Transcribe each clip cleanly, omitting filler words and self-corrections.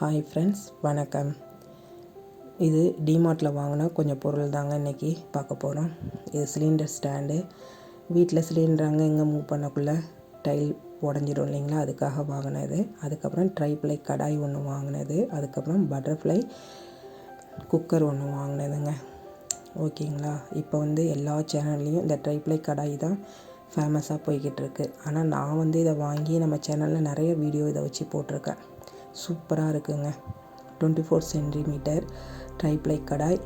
Hi friends, வணக்கம். இது டிமார்ட்டில் வாங்கின கொஞ்சம் பொருள் தாங்க இன்றைக்கி பார்க்க போகிறோம். இது சிலிண்டர் ஸ்டாண்டு. வீட்டில் சிலிண்டர் அங்கே இங்கே மூவ் பண்ணக்குள்ளே டைல் உடஞ்சிடும் இல்லைங்களா, அதுக்காக வாங்கினது. அதுக்கப்புறம் ட்ரைப்ளை கடாய் ஒன்று வாங்கினது. அதுக்கப்புறம் பட்டர்ஃப்ளை குக்கர் ஒன்று வாங்கினதுங்க. ஓகேங்களா. இப்போ எல்லா சேனல்லையும் இந்த ட்ரைப்ளை கடாய் தான் ஃபேமஸாக போய்கிட்டு இருக்கு. ஆனால் நான் இதை வாங்கி நம்ம சேனலில் நிறைய வீடியோ இதை வச்சு போட்டிருக்கேன். சூப்பராக இருக்குங்க. 24 சென்டிமீட்டர் ட்ரைப்ளை கடாய்,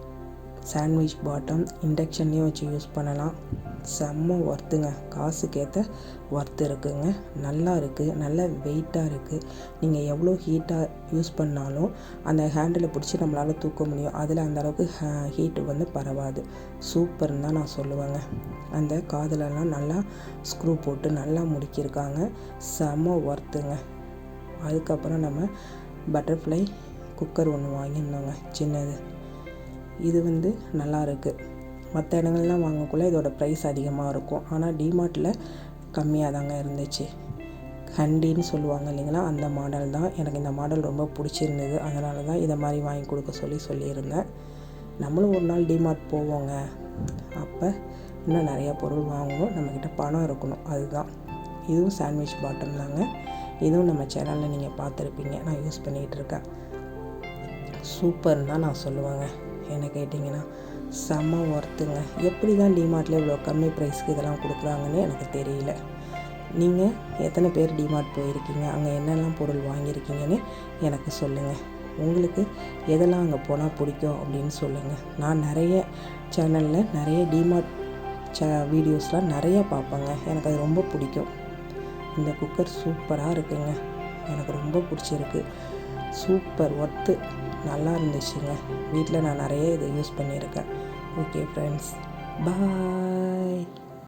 சாண்ட்விச் பாட்டம், இண்டக்ஷன்லேயும் வச்சு யூஸ் பண்ணலாம். செம்ம ஒர்த்துங்க, காசுக்கேற்ற ஒர்த்து இருக்குங்க. நல்லா இருக்குது, நல்ல வெயிட்டாக இருக்குது. நீங்கள் எவ்வளோ ஹீட்டாக யூஸ் பண்ணாலும் அந்த ஹேண்டில் பிடிச்சி நம்மளால் தூக்க முடியும். அதில் அந்தளவுக்கு ஹீட்டு பரவாது. சூப்பர்னு தான் நான் சொல்லுவேங்க. அந்த காதிலெல்லாம் நல்லா ஸ்க்ரூ போட்டு நல்லா முடுக்கியிருக்காங்க. செம்ம ஒர்த்துங்க. அதுக்கப்புறம் நம்ம பட்டர்ஃப்ளை குக்கர் ஒன்று வாங்கியிருந்தோங்க, சின்னது. இது நல்லா இருக்குது. மற்ற இடங்கள்லாம் வாங்கக்குள்ளே இதோட ப்ரைஸ் அதிகமாக இருக்கும். ஆனால் டிமார்ட்டில் கம்மியாக தாங்க இருந்துச்சு. ஹண்டின்னு சொல்லுவாங்க இல்லைங்களா, அந்த மாடல் தான். எனக்கு இந்த மாடல் ரொம்ப பிடிச்சிருந்தது. அதனால தான் இதை மாதிரி வாங்கி கொடுக்க சொல்லியிருந்தேன். நம்மளும் ஒரு நாள் டிமார்ட் போவோங்க. அப்போ இன்னும் நிறையா பொருள் வாங்கணும். நம்மக்கிட்ட பணம் இருக்கணும், அதுதான். இதுவும் சாண்ட்விச் பாட்டம் தாங்க. இதுவும் நம்ம சேனலில் நீங்கள் பார்த்துருப்பீங்க. நான் யூஸ் பண்ணிகிட்டு இருக்கேன். சூப்பர்னு தான் நான் சொல்லுவேங்க. என்ன கேட்டிங்கன்னா செம்ம ஒர்த்துங்க. எப்படி தான் டிமார்ட்டில் இவ்வளோ கம்மி ப்ரைஸ்க்கு இதெல்லாம் கொடுக்குறாங்கன்னு எனக்கு தெரியல. நீங்கள் எத்தனை பேர் டிமார்ட் போயிருக்கீங்க, அங்கே என்னெல்லாம் பொருள் வாங்கியிருக்கீங்கன்னு எனக்கு சொல்லுங்கள். உங்களுக்கு எதெல்லாம் அங்கே போனால் பிடிக்கும் அப்படின்னு சொல்லுங்கள். நான் நிறைய சேனலில் நிறைய டிமார்ட் வீடியோஸ்லாம் நிறையா பார்ப்பேங்க. எனக்கு அது ரொம்ப பிடிக்கும். இந்த குக்கர் சூப்பராக இருக்குங்க. எனக்கு ரொம்ப பிடிச்சிருக்கு. சூப்பர் ஒர்த்து, நல்லா இருந்துச்சுங்க. வீட்டில் நான் நிறைய இதை யூஸ் பண்ணியிருக்கேன். ஓகே ஃப்ரெண்ட்ஸ், பாய்.